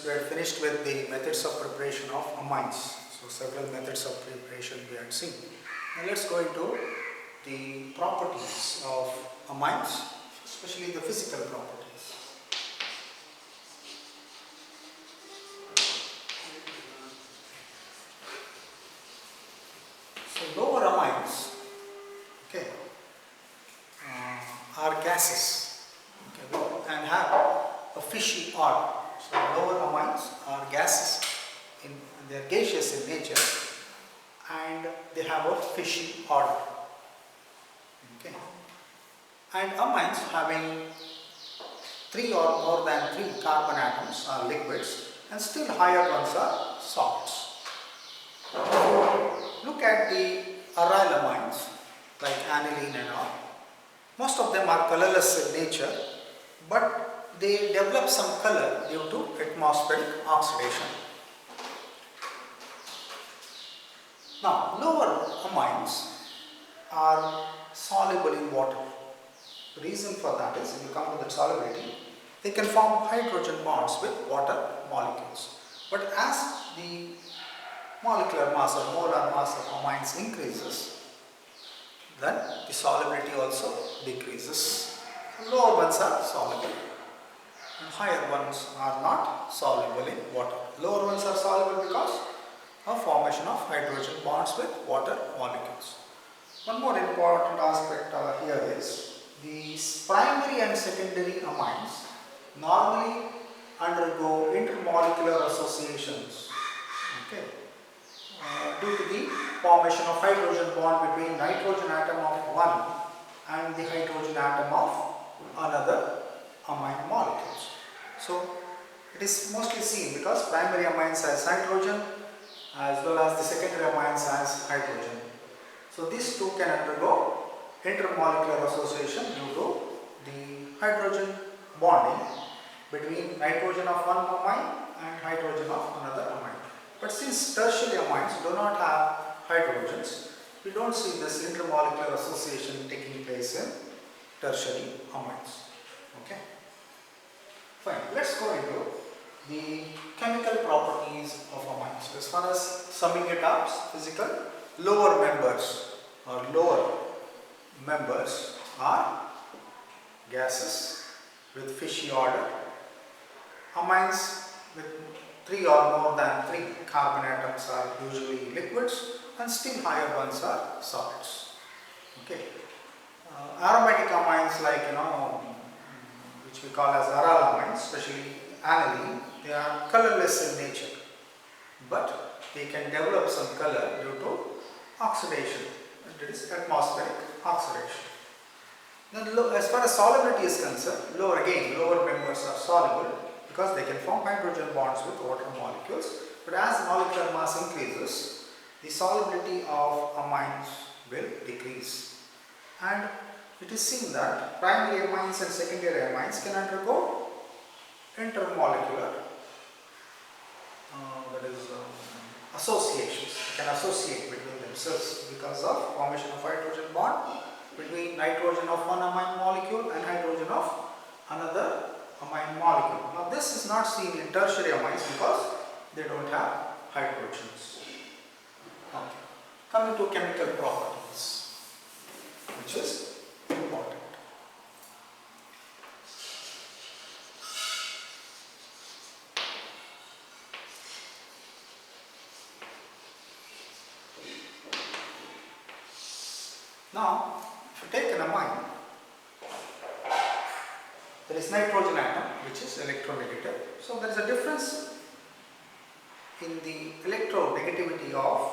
We had finished with the methods of preparation of amines. So several methods of preparation we had seen. Now let's go into the properties of amines, especially the physical properties. So lower amines, okay, are gases, okay, and have a fishy odor. So lower amines are gases, they are gaseous in nature and they have a fishy odor. Okay. And amines having 3 or more than 3 carbon atoms are liquids and still higher ones are salts. Look at the aryl amines like aniline and all. Most of them are colorless in nature, but they develop some color due to atmospheric oxidation. Now, lower amines are soluble in water. The reason for that is, if you come to the solubility, they can form hydrogen bonds with water molecules. But as the molecular mass or molar mass of amines increases, then the solubility also decreases. Lower ones are soluble and higher ones are not soluble in water. Lower ones are soluble because of formation of hydrogen bonds with water molecules. One more important aspect here is these primary and secondary amines normally undergo intermolecular associations, okay, due to the formation of hydrogen bond between nitrogen atom of one and the hydrogen atom of another amine molecules. So it is mostly seen because primary amines has hydrogen as well as the secondary amines has hydrogen. So these two can undergo intermolecular association due to the hydrogen bonding between nitrogen of one amine and hydrogen of another amine. But since tertiary amines do not have hydrogens, we don't see this intermolecular association taking place in tertiary amines. Okay. Fine. Let's go into the chemical properties of amines. As far as summing it up, physical, lower members are gases with fishy odor. Amines with 3 or more than 3 carbon atoms are usually liquids and still higher ones are salts. Okay. Aromatic amines like which we call as aryl amines, especially aniline, they are colorless in nature, but they can develop some color due to oxidation, that is atmospheric oxidation. Now, as far as solubility is concerned, lower members are soluble because they can form hydrogen bonds with water molecules, but as molecular mass increases, the solubility of amines will decrease. And it is seen that primary amines and secondary amines can undergo intermolecular associations. They can associate between themselves because of formation of hydrogen bond between nitrogen of one amine molecule and hydrogen of another amine molecule. Now this is not seen in tertiary amines because they don't have hydrogens. Okay. Coming to chemical properties, which is important. Now, if you take an amine, there is nitrogen atom which is electronegative. So there is a difference in the electronegativity of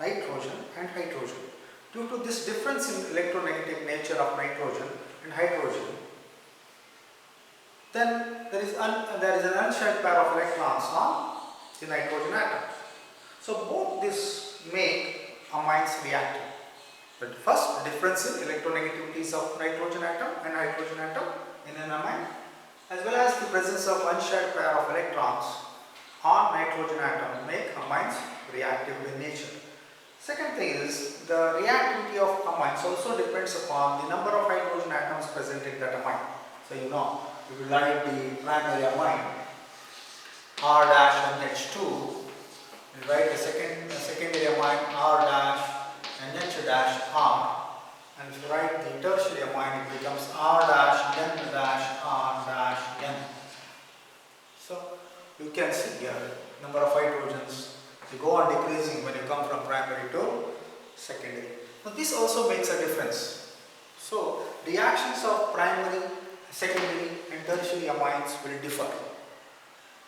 nitrogen and hydrogen. Due to this difference in electronegative nature of nitrogen and hydrogen, then there is an unshared pair of electrons on the nitrogen atom. So both this make amines reactive. But first, difference in electronegativities of nitrogen atom and hydrogen atom in an amine, as well as the presence of unshared pair of electrons on nitrogen atom make amines reactive in nature. Second thing is, the reactivity of amines also depends upon the number of hydrogen atoms present in that amine. So if you light the primary amine, R dash NH2, we write the secondary amine R dash NH dash R, and if you write the tertiary amine, it becomes R dash N dash R dash N. So you can see here number of hydrogens, they go on decreasing when you come from primary to secondary. Now this also makes a difference. So reactions of primary, secondary and tertiary amines will differ.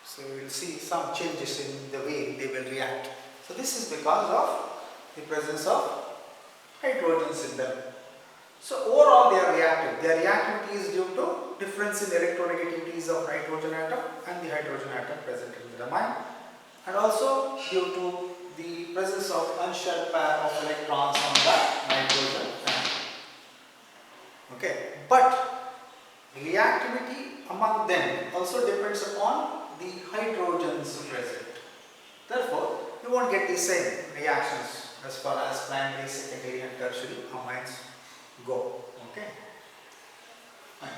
So we will see some changes in the way they will react. So this is because of the presence of hydrogens in them. So overall they are reactive. Their reactivity is due to difference in electronegativities of nitrogen atom and the hydrogen atom present in the amine, and also due to the presence of unshared pair of electrons on the nitrogen atom. Okay, but reactivity among them also depends upon the hydrogens present. Therefore, you won't get the same reactions as far as primary, secondary and tertiary amines go. Okay. Fine.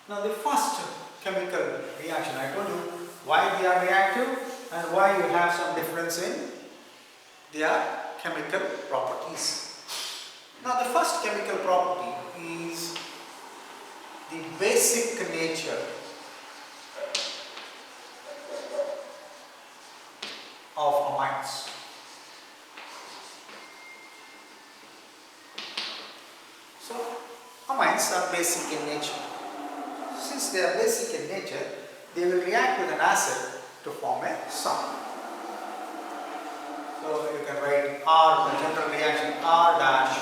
Now the first chemical reaction, I told you why they are reactive and why you have some difference in their chemical properties. Now the first chemical property is the basic nature of amines. So amines are basic in nature. Since they are basic in nature, they will react with an acid to form a salt. So you can write R, the general reaction R dash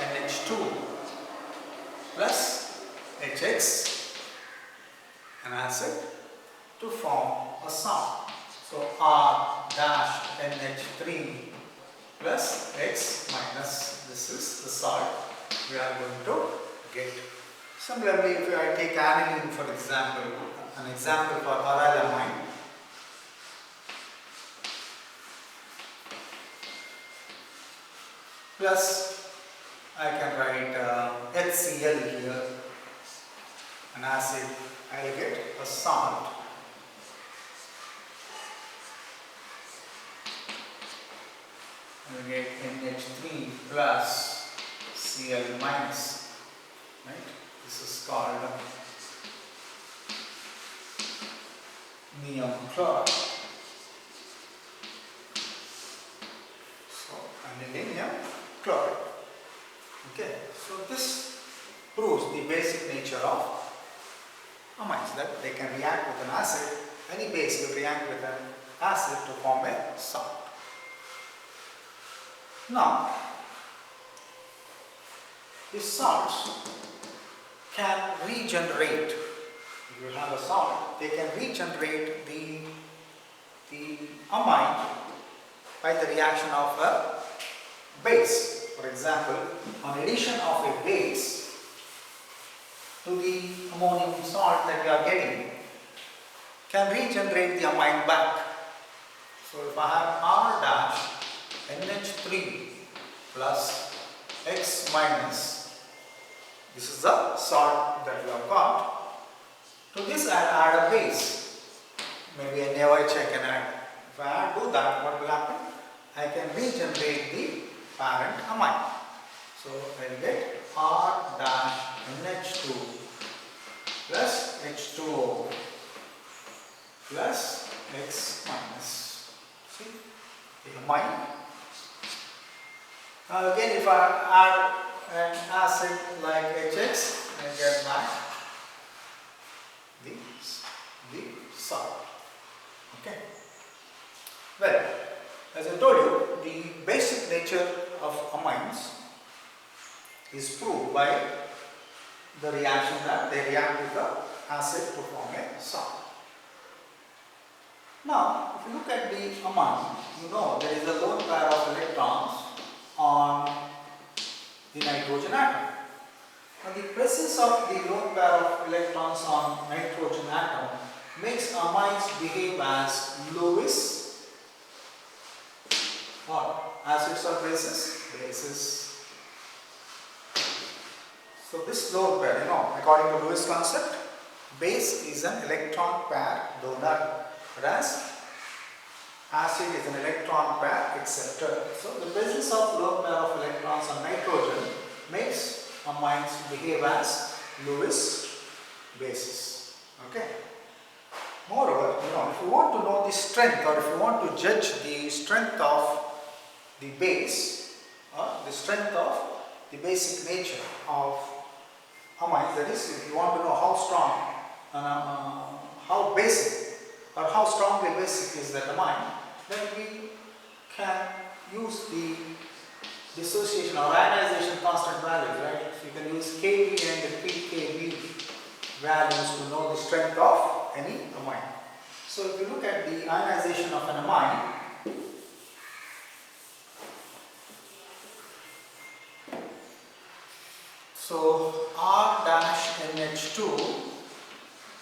NH2 plus HX, an acid, to form a salt. So R dash NH3 plus X minus, this is the salt we are going to get. Similarly, if I take aniline for example, an example for aryl amine, plus I can write HCl here, an acid, I will get a salt. I will get NH3 plus Cl minus, right? This is called neon chloride. So anilinium chloride. Okay, so this proves the basic nature of amines, that they can react with an acid. Any base will react with an acid to form a salt. Now, these salts can regenerate. If you have a salt, they can regenerate the amine by the reaction of a base. For example, on addition of a base to the ammonium salt that you are getting, can regenerate the amine back. So if I have R dash NH3 plus X minus, this is the salt that we have got. To this I add a base, maybe a NaOH I can add. If I do that, what will happen? I can regenerate the parent amine. So I will get R dash NH2 plus H2O plus X minus. See the amine. Now again, if I add an acid like HX, I get back the salt. Okay. Well, as I told you, the basic nature of amines is proved by the reaction that they react with the acid to form a salt. Now, if you look at the amine, you know there is a lone pair of electrons on the nitrogen atom. Now, the presence of the lone pair of electrons on nitrogen atom makes amines behave as Lewis or acids or bases? Bases. So this lone pair, according to Lewis concept, base is an electron pair donor. whereas acid is an electron pair acceptor. So the presence of lone pair of electrons on nitrogen makes amines behave as Lewis bases. Okay. Moreover, if you want to know the strength, or if you want to judge the strength of the base, or the strength of the basic nature of amines, that is, if you want to know how strong, how basic, or how strongly basic is that amine, then we can use the dissociation or ionization constant values, right? So you can use Kb and pKb values to know the strength of any amine. So if you look at the ionization of an amine, so R dash NH2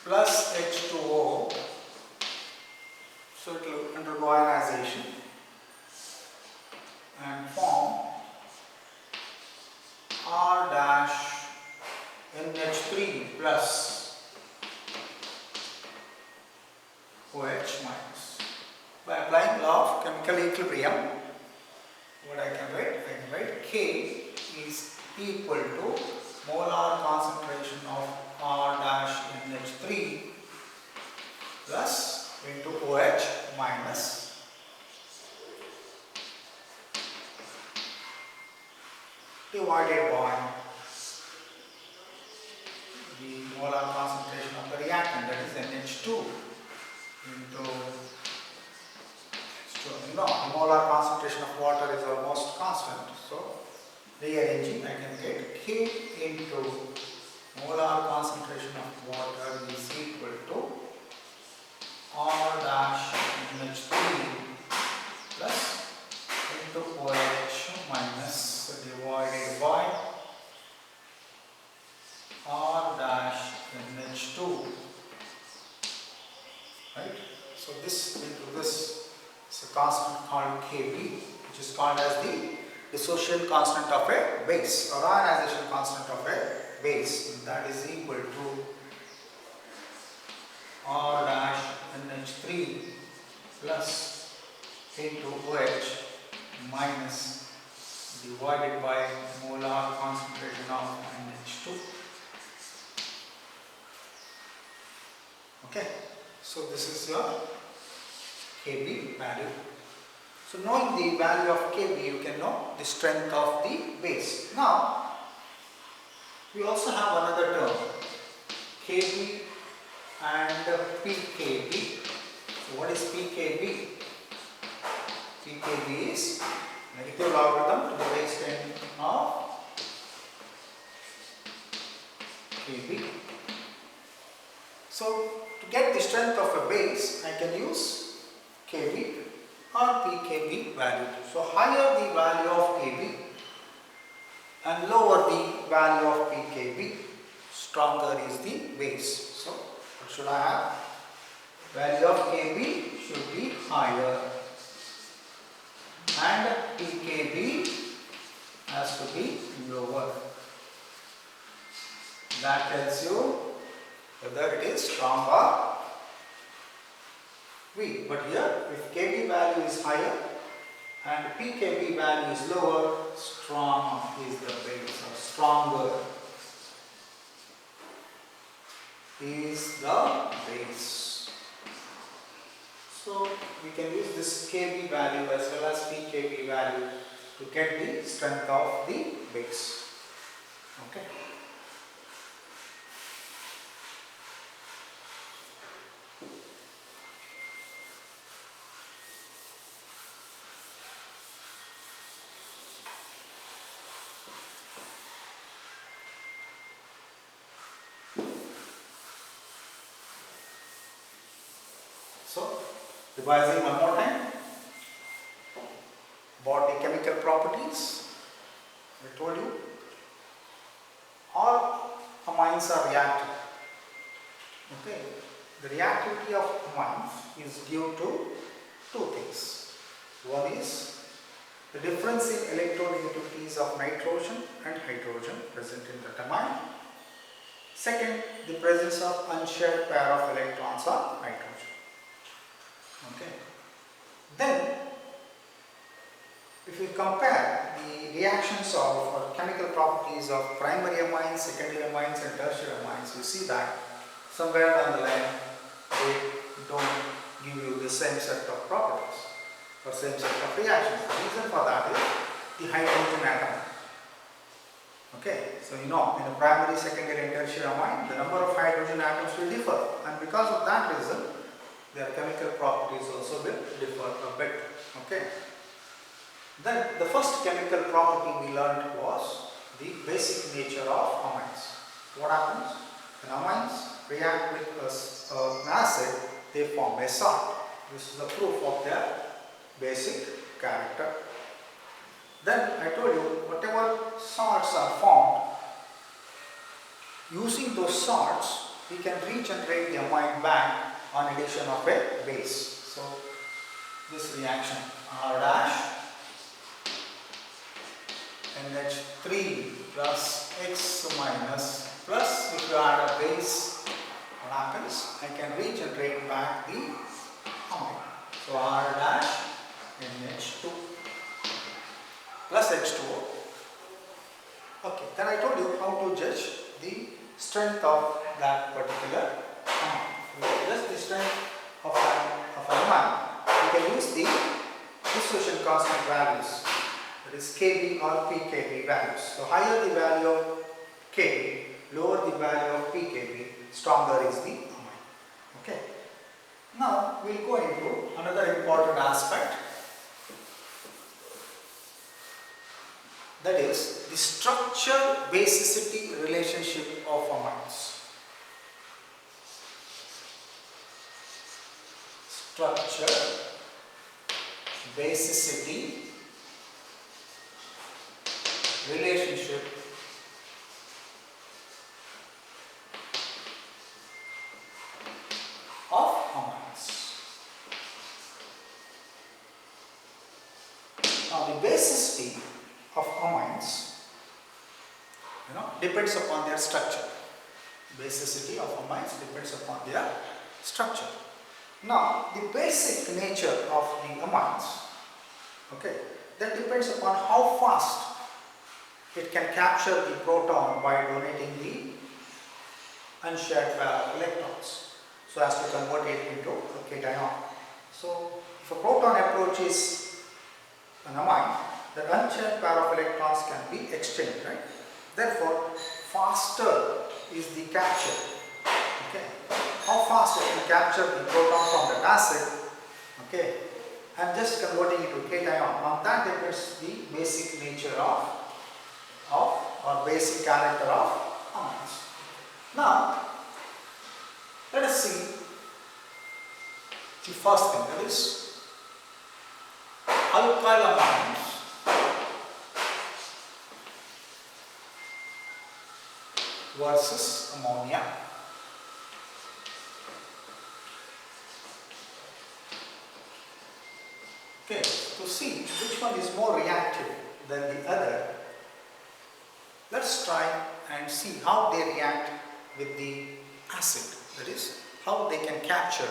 plus H2O, so it will undergo ionization and form R dash NH3 plus OH minus. By applying law of chemical equilibrium, what I can write K is equal to molar concentration of R dash NH3 plus into OH minus divided by the molar concentration of the reactant, that is NH2 into H2. The molar concentration of water is almost constant, so rearranging, I can get K into molar concentration of water is equal to R dash NH3 plus into OH minus divided by R dash NH2, right? So this into this is a constant called Kb, which is called as the dissociation constant of a base, or ionization constant of a base, and that is equal to R dash NH3 plus into OH minus divided by molar concentration of NH2. Okay, so this is your Kb value. So knowing the value of Kb, you can know the strength of the base. Now, we also have another term, Kb and pKb. So what is pKb? pKb is negative logarithm to the base 10 of Kb. So to get the strength of a base, I can use Kb or pKb value. So higher the value of Kb and lower the value of pKb, stronger is the base. So what should I have? Value of Kb should be higher and pKb has to be lower. That tells you whether it is strong or weak. But here, if Kb value is higher and pKb value is lower, strong is the base, or stronger is the base. So we can use this Kb value as well as pKb value to get the strength of the base. Okay. So, revising one more time about the chemical properties. I told you all amines are reactive. Okay, the reactivity of amines is due to two things. One is the difference in electronegativities of nitrogen and hydrogen present in the amine. Second, the presence of unshared pair of electrons on nitrogen. Okay. Then, if we compare the reactions of or chemical properties of primary amines, secondary amines and tertiary amines, you see that somewhere down the line they don't give you the same set of properties or same set of reactions. The reason for that is the hydrogen atom. Okay, so you know in a primary, secondary and tertiary amine the number of hydrogen atoms will differ, and because of that reason their chemical properties also will differ a bit. Okay. Then the first chemical property we learned was the basic nature of amines. What happens? When amines react with an acid, they form a salt. This is the proof of their basic character. Then I told you whatever salts are formed, using those salts we can regenerate the amine back on addition of a base. So this reaction R dash NH3 plus X minus plus, if you add a base, what happens? I can regenerate back the amine. So R dash NH2 plus H2O. Okay, then I told you how to judge the strength of that particular amine. To judge the strength of an amine, we can use the dissociation constant values. That is Kb or pKb values. So higher the value of Kb, lower the value of pKb, stronger is the amine. Okay. Now we will go into another important aspect, that is the structure basicity relationship of amines. Structure basicity relationship of amines. Now the basicity of amines, depends upon their structure. Basicity of amines depends upon their structure. Now the basic nature of the amines, okay, that depends upon how fast it can capture the proton by donating the unshared pair of electrons, so as to convert it into a cation. So if a proton approaches an amine, the unshared pair of electrons can be exchanged, right? Therefore, faster is the capture. Okay, how fast it can capture the proton from the acid, okay, and just converting it to cation. On that depends the basic nature of or basic character of amines. Now, let us see the first thing, that is alkyl amines versus ammonia. Okay, to see which one is more reactive than the other, let's try and see how they react with the acid. That is, how they can capture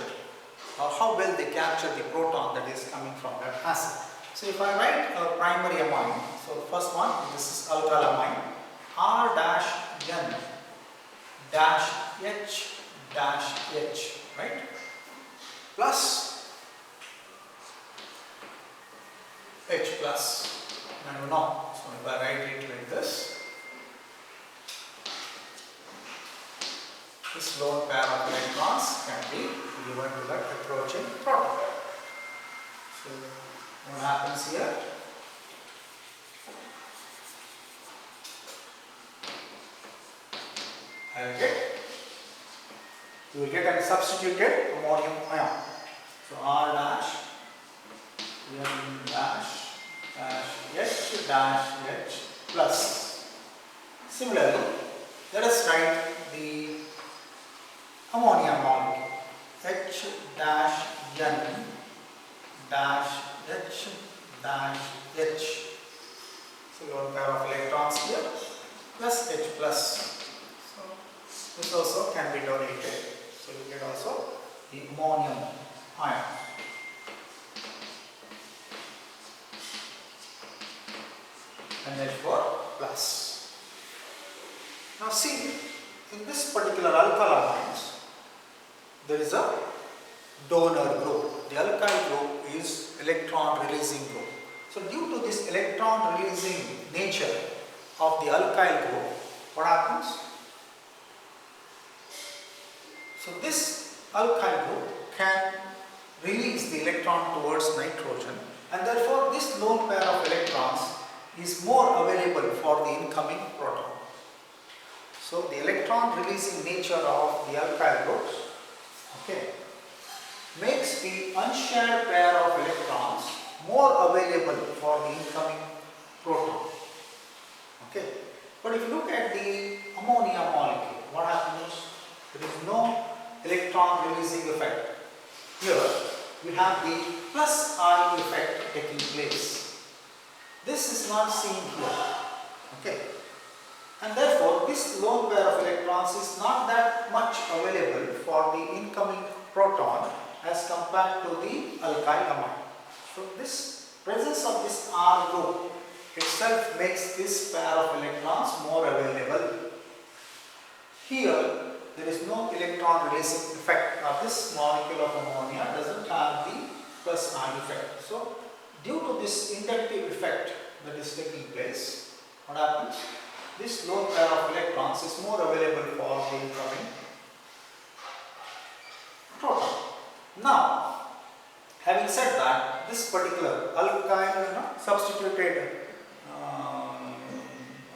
or how well they capture the proton that is coming from that acid. So if I write a primary amine, so the first one, this is alkyl amine, R dash N dash H, right? Plus H plus. I don't know. So if I write it like this lone pair of electrons can be given to that approaching proton. So what happens here? You will get a substituted ammonium ion. So R dash N dash H dash H plus. Similarly, let us write the ammonia molecule H dash N dash H dash H. So lone pair of electrons here plus H plus. So this also can be donated. So you get also the ammonium ion. NH4 plus. Now see, in this particular alkyl amines, there is a donor group. The alkyl group is electron releasing group. So due to this electron releasing nature of the alkyl group, what happens? So this alkyl group can release the electron towards nitrogen, and therefore this lone pair of electrons is more available for the incoming proton. So the electron releasing nature of the alkyl groups, okay, makes the unshared pair of electrons more available for the incoming proton. Okay, but if you look at the ammonia molecule, what happens? There is no electron releasing effect. Here we have the plus I effect taking place. This is not seen here. Okay, and therefore this lone pair of electrons is not that much available for the incoming proton as compared to the alkyl amine. So this presence of this R group itself makes this pair of electrons more available. Here there is no electron releasing effect. Now this molecule of ammonia doesn't have the plus I effect. So due to this inductive effect that is taking place, what happens? This lone pair of electrons is more available for the incoming proton. Now, having said that, this particular alkyl substituted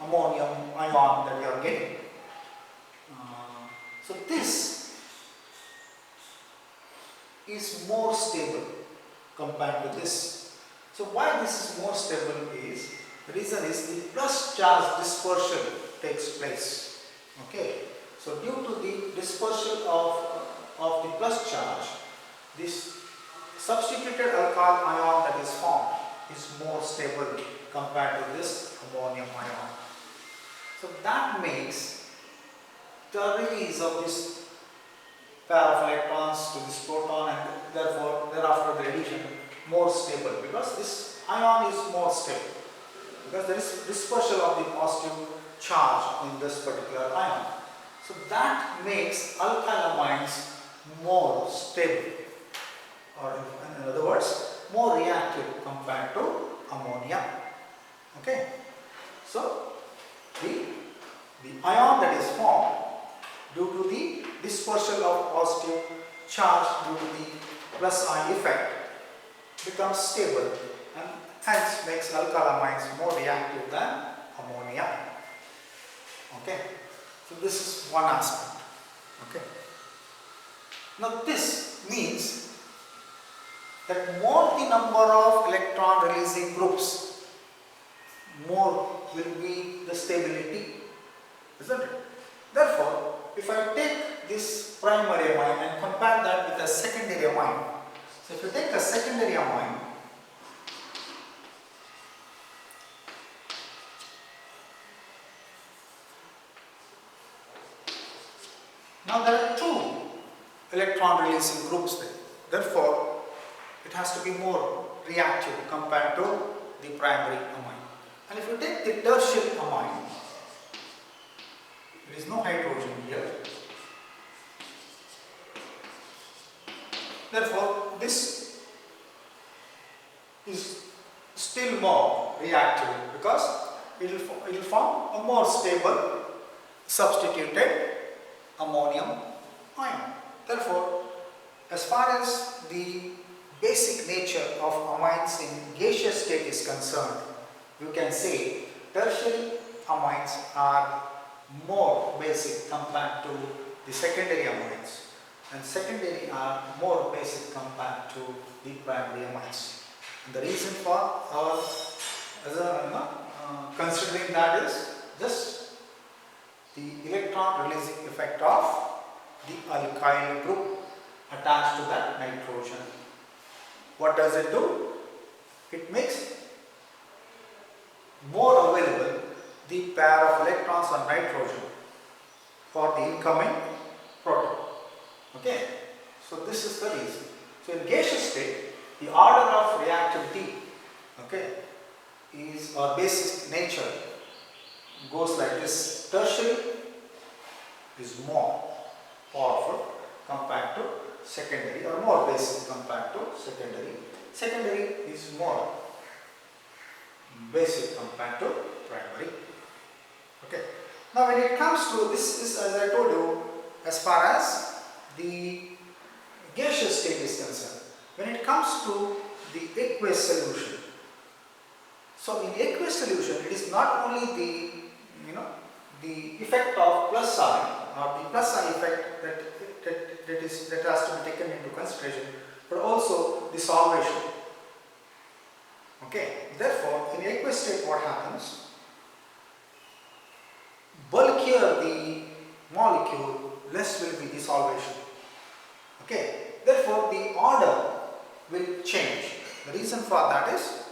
ammonium ion that you are getting, so this is more stable compared to this. So why this is more stable is, the reason is the plus charge dispersion takes place. Okay, so due to the dispersion of the plus charge, this substituted alkyl ion that is formed is more stable compared to this ammonium ion. So that makes the release of this pair of electrons to this proton, and therefore thereafter the addition more stable, because this ion is more stable, because there is dispersal of the positive charge in this particular ion. So that makes alkyl amines more stable, or in other words more reactive compared to ammonia. Okay, so the ion that is formed due to the dispersal of positive charge due to the plus I effect becomes stable, and hence makes alkyl amines more reactive than ammonia. Okay, so this is one aspect. Okay, now this means that more the number of electron releasing groups, more will be the stability, isn't it? Therefore, if I take this primary amine and compare that with a secondary amine, so if you take a secondary amine, now there are two electron releasing groups there. Therefore, it has to be more reactive compared to the primary amine. And if you take the tertiary amine, there is no hydrogen here. Therefore, this is still more reactive because it will form a more stable substituted ammonium ion. Therefore, as far as the basic nature of amines in gaseous state is concerned, you can say tertiary amines are more basic compared to the secondary amines, and secondary are more basic compared to the primary amines. And the reason for our considering that is just the electron releasing effect of the alkyl group attached to that nitrogen. What does it do? It makes more available the pair of electrons on nitrogen for the incoming proton. Okay, so this is the reason. So in gaseous state, the order of reactivity, okay, is, or basic nature goes like this. Tertiary is more powerful compared to secondary, or more basic compared to secondary. Secondary is more basic compared to primary. Okay. Now when it comes to this, is as I told you, as far as the gaseous state is concerned. When it comes to the aqueous solution, so in aqueous solution, it is not only the the effect of plus sign, or the plus sign effect that has to be taken into consideration, but also the solvation. Okay. Therefore, in aqueous state, what happens? Bulkier the molecule, less will be the solvation. Okay. Therefore, the order will change. The reason for that is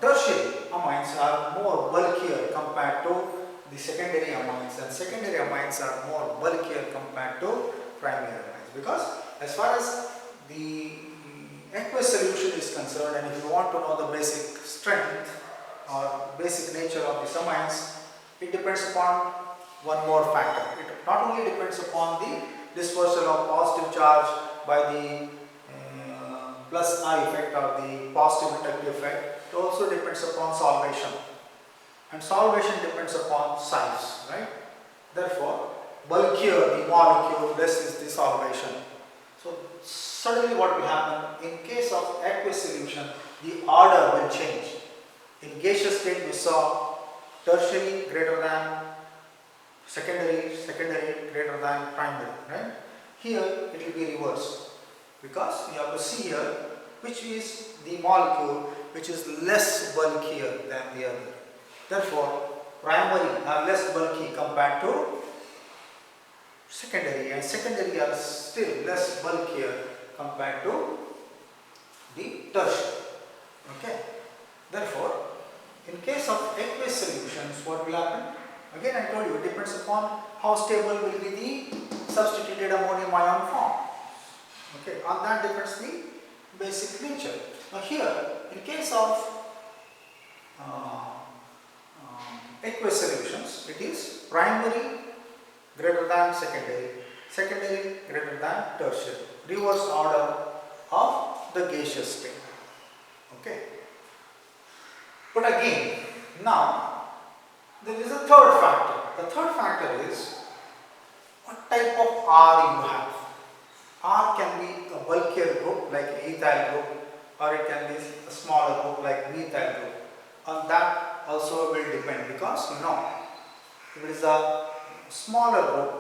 tertiary amines are more bulkier compared to the secondary amines, and secondary amines are more bulkier compared to primary amines, because as far as the aqueous solution is concerned, and if you want to know the basic strength or basic nature of these amines, it depends upon one more factor. It not only depends upon the dispersal of positive charge by the plus I effect, or the positive inductive effect. It also depends upon solvation, and solvation depends upon size, right? Therefore, bulkier the molecule, less is the solvation. So suddenly what will happen in case of aqueous solution, the order will change. In gaseous state we saw tertiary greater than secondary, secondary greater than primary, right? Here it will be reversed, because you have to see here which is the molecule which is less bulkier than the other. Therefore, primary are less bulky compared to secondary, and secondary are still less bulkier compared to the tertiary. Okay. Therefore, in case of aqueous solutions, what will happen? Again, I told you, it depends upon how stable will be the substituted ammonium ion form. Okay, on that depends the basic nature. Now here, in case of aqueous solutions, it is primary greater than secondary, secondary greater than tertiary, reverse order of the gaseous state. Okay. But again, now there is a third factor. The third factor is what type of R you have. R can be a bulkier group like ethyl group, or it can be a smaller group like methyl group. On that also will depend, because if it is a smaller group,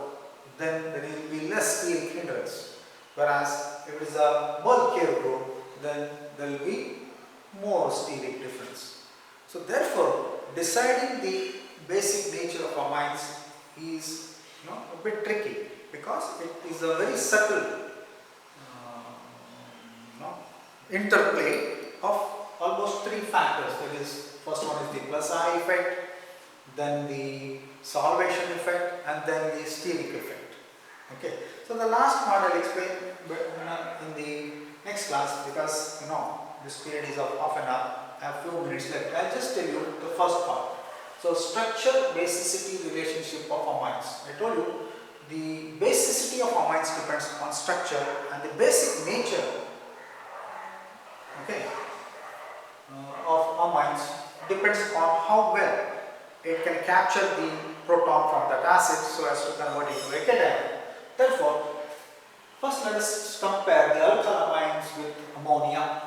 then there will be less steric hindrance, whereas if it is a bulkier group, then there will be more steric difference. So therefore, deciding the basic nature of amines is a bit tricky, because it is a very subtle interplay of almost three factors. That is, first one is the plus I effect, then the solvation effect, and then the steric effect. Okay. So the last part I will explain in the next class, because this period is of half an hour. I have few minutes left. I will just tell you the first part. So structure basicity relationship of amines. I told you the basicity of amines depends on structure, and the basic nature of amines depends on how well it can capture the proton from that acid so as to convert it to a cation. Therefore, first let us compare the alkylamines with ammonia.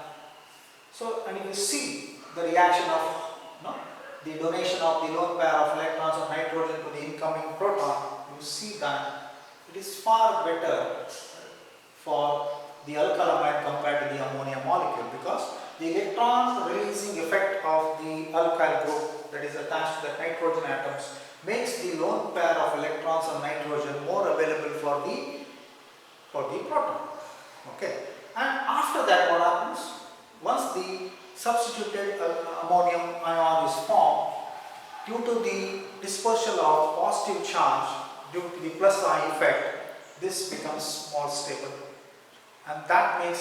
So, and you see the reaction of the donation of the lone pair of electrons of nitrogen to the incoming proton, you see that it is far better for the alkylamine compared to the ammonia molecule, because the electron releasing effect of the alkyl group that is attached to the nitrogen atoms makes the lone pair of electrons of nitrogen more available for the proton. Okay. And after that, what happens? Once the substituted ammonium ion is formed, due to the dispersal of positive charge due to the plus I effect, this becomes more stable, and that makes